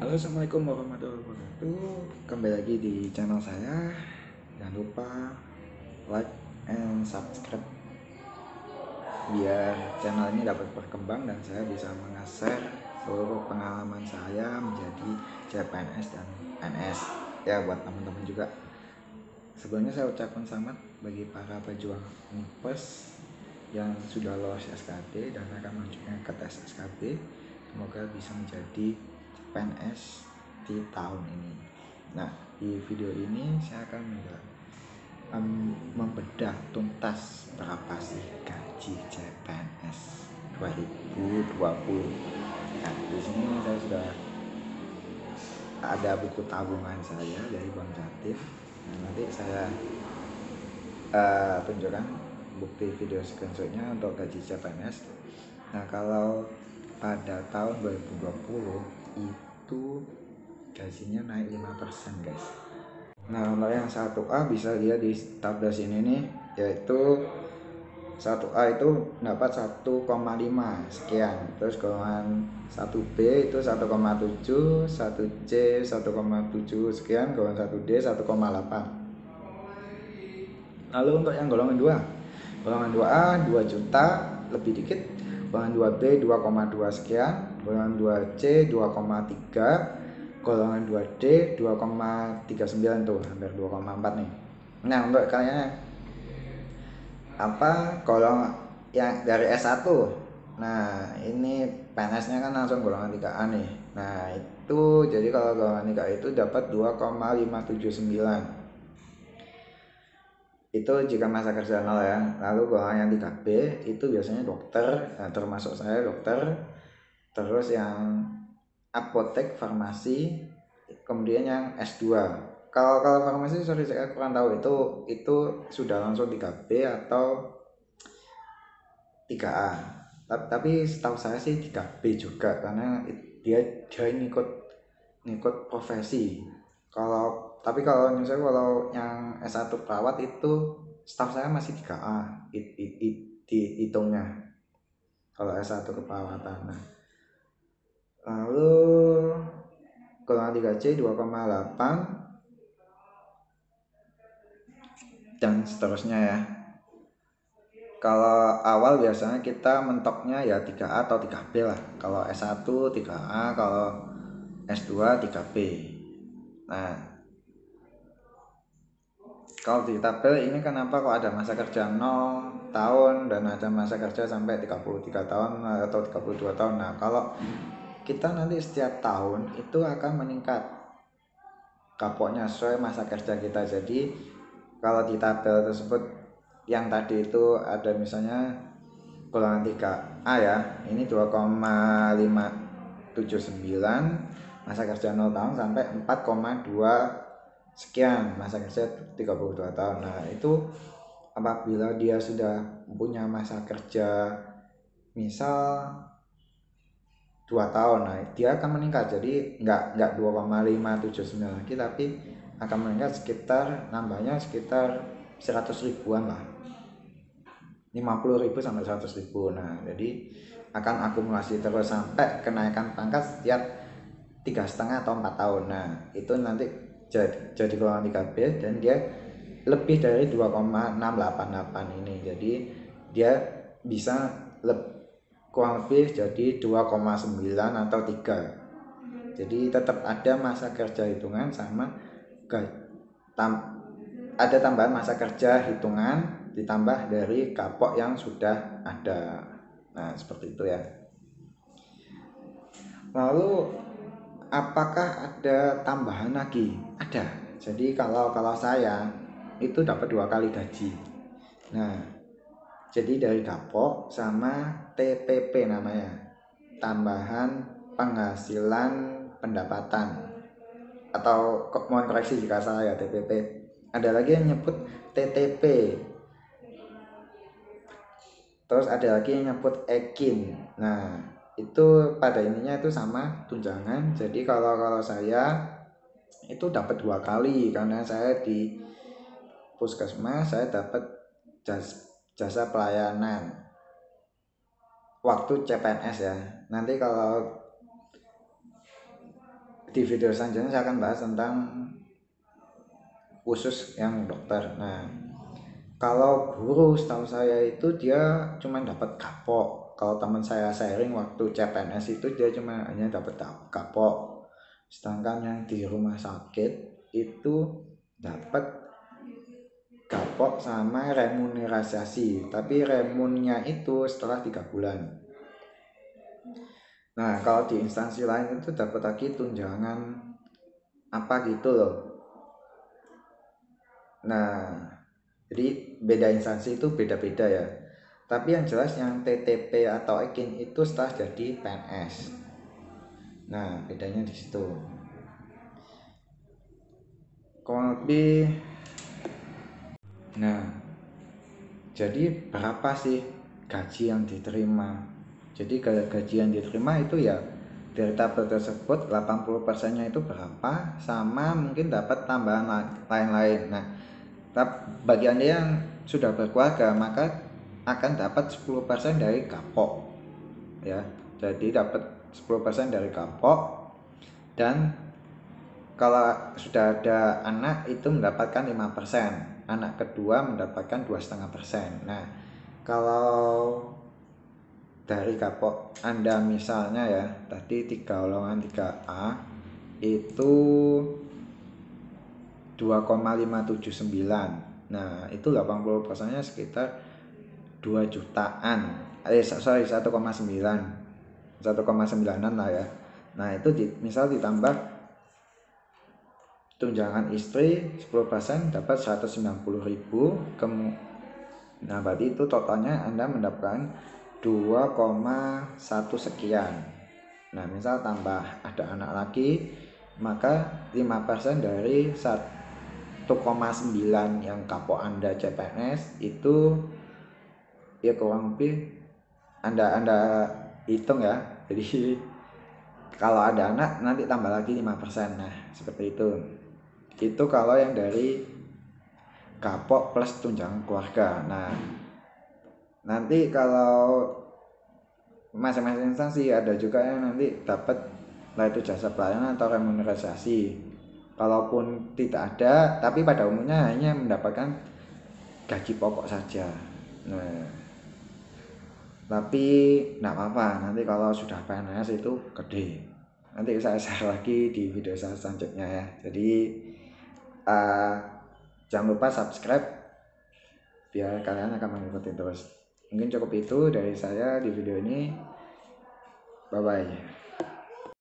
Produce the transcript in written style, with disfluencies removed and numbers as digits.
Halo, assalamualaikum warahmatullahi wabarakatuh. Kembali lagi di channel saya. Jangan lupa like and subscribe biar channel ini dapat berkembang dan saya bisa meng-share seluruh pengalaman saya menjadi CPNS dan PNS. Ya, buat teman-teman juga. Sebelumnya saya ucapkan selamat bagi para pejuang Unipes yang sudah lolos SKB dan akan melanjutkan ke tes SKB. Semoga bisa menjadi PNS di tahun ini. Nah, di video ini saya akan membedah tuntas berapa sih gaji CPNS 2020. Nah, di sini saya sudah ada buku tabungan saya dari Bank Jatim. Nah, nanti saya tunjukkan bukti video screenshotnya untuk gaji CPNS. Nah, kalau pada tahun 2020 itu gajinya naik 5%, guys. Nah, untuk yang 1A bisa lihat di tabel sini nih, yaitu 1A itu dapat 1,5 sekian. Terus golongan 1B itu 1,7, 1C 1,7 sekian, golongan 1D 1,8. Lalu untuk yang golongan 2, golongan 2A 2 juta lebih dikit, golongan 2B 2,2 sekian, golongan 2C 2,3, golongan 2D 2,39 tuh, hampir 2,4 nih. Nah, untuk kalian kalau yang dari S1, nah ini PNS-nya kan langsung golongan 3A nih. Nah, itu jadi kalau golongan 3A itu dapat 2,579. Itu jika masa kerja 0 ya. Lalu golongan yang 3B itu biasanya dokter, nah, termasuk saya dokter. Terus yang apotek, farmasi, kemudian yang S2. Kalau farmasi sorry saya kurang tahu itu sudah langsung 3B atau 3A. Tapi setahu saya sih 3B juga karena dia ngikut profesi. Kalau misalnya kalau yang S1 perawat itu staff saya masih 3A hitungnya kalau S1 keperawatan. Nah, lalu golongan 3C 2,8 dan seterusnya ya. Kalau awal biasanya kita mentoknya ya 3A atau 3B lah. Kalau S1 3A, kalau S2 3B. Nah, kalau di tabel ini kenapa kok ada masa kerja 0 tahun dan ada masa kerja sampai 33 tahun atau 32 tahun. Nah, kalau kita nanti setiap tahun itu akan meningkat kapoknya sesuai masa kerja kita. Jadi kalau di tabel tersebut yang tadi itu ada misalnya golongan 3A ya, ini 2,579 masa kerja 0 tahun sampai 4,2 sekian masa kerja 32 tahun. Nah, itu apabila dia sudah punya masa kerja misal 2 tahun, nah dia akan meningkat. Jadi enggak 2,579 lagi, tapi akan meningkat sekitar nambahnya sekitar 100 ribuan lah, 50.000 sampai 100.000. Nah, jadi akan akumulasi terus sampai kenaikan pangkat setiap 3,5 atau 4 tahun. Nah, itu nanti jadi golongan 3B dan dia lebih dari 2,688 ini. Jadi dia bisa kurang lebih jadi 2,9 atau 3. Jadi tetap ada masa kerja hitungan sama ada tambahan masa kerja hitungan ditambah dari kapok yang sudah ada. Nah, seperti itu ya. Lalu apakah ada tambahan lagi? Ada. Jadi kalau saya itu dapat 2 kali gaji. Nah, jadi dari kapok sama TPP namanya, tambahan penghasilan pendapatan, atau mohon koreksi jika salah ya, TPP. Ada lagi yang nyebut TTP, terus ada lagi yang nyebut EKIN. Nah, itu pada ininya itu sama tunjangan. Jadi kalau saya itu dapat 2 kali karena saya di puskesmas saya dapat jasa pelayanan waktu CPNS ya. Nanti kalau di video selanjutnya saya akan bahas tentang khusus yang dokter. Nah, kalau guru setahu saya itu dia cuma dapat kapok. Kalau teman saya sharing waktu CPNS itu dia cuma hanya dapat kapok. Sedangkan yang di rumah sakit itu dapat kapok sama remunerasi. Tapi remunnya itu setelah 3 bulan. Nah, kalau di instansi lain itu dapat lagi tunjangan apa gitu loh. Nah, jadi beda instansi itu beda-beda ya. Tapi yang jelas yang TTP atau EKIN itu setelah jadi PNS. Nah, bedanya di situ. Kurang lebih. Nah, jadi berapa sih gaji yang diterima? Jadi gaji yang diterima itu ya dari tabel tersebut 80%-nya itu berapa, sama mungkin dapat tambahan lain-lain. Nah, bagi Anda yang sudah berkeluarga maka akan dapat 10% dari kapok ya. Jadi dapat 10% dari kapok, dan kalau sudah ada anak itu mendapatkan 5%, anak kedua mendapatkan 2,5%. Nah, kalau dari kapok Anda misalnya ya tadi 3/3A itu 2,579. Nah, itu 80%-nya sekitar 2 jutaan. 1,9. 1,9an lah ya. Nah, itu misal ditambah tunjangan istri 10% dapat 190.000. Nah, berarti itu totalnya Anda mendapatkan 2,1 sekian. Nah, misal tambah ada anak lagi, maka 5% dari 1,9 yang kapok Anda CPNS itu ya kurang lebih Anda hitung ya. Jadi kalau ada anak nanti tambah lagi 5%. Nah, seperti itu. Itu kalau yang dari kapok plus tunjangan keluarga. Nah, nanti kalau masing-masing instansi ada juga yang nanti dapat lah itu jasa pelayanan atau remunerasi. Kalaupun tidak ada, tapi pada umumnya hanya mendapatkan gaji pokok saja. Nah, tapi tidak apa-apa, nanti kalau sudah PNS itu gede. Nanti saya share lagi di video saya selanjutnya ya. Jadi jangan lupa subscribe biar kalian akan mengikuti terus. Mungkin cukup itu dari saya di video ini. Bye bye.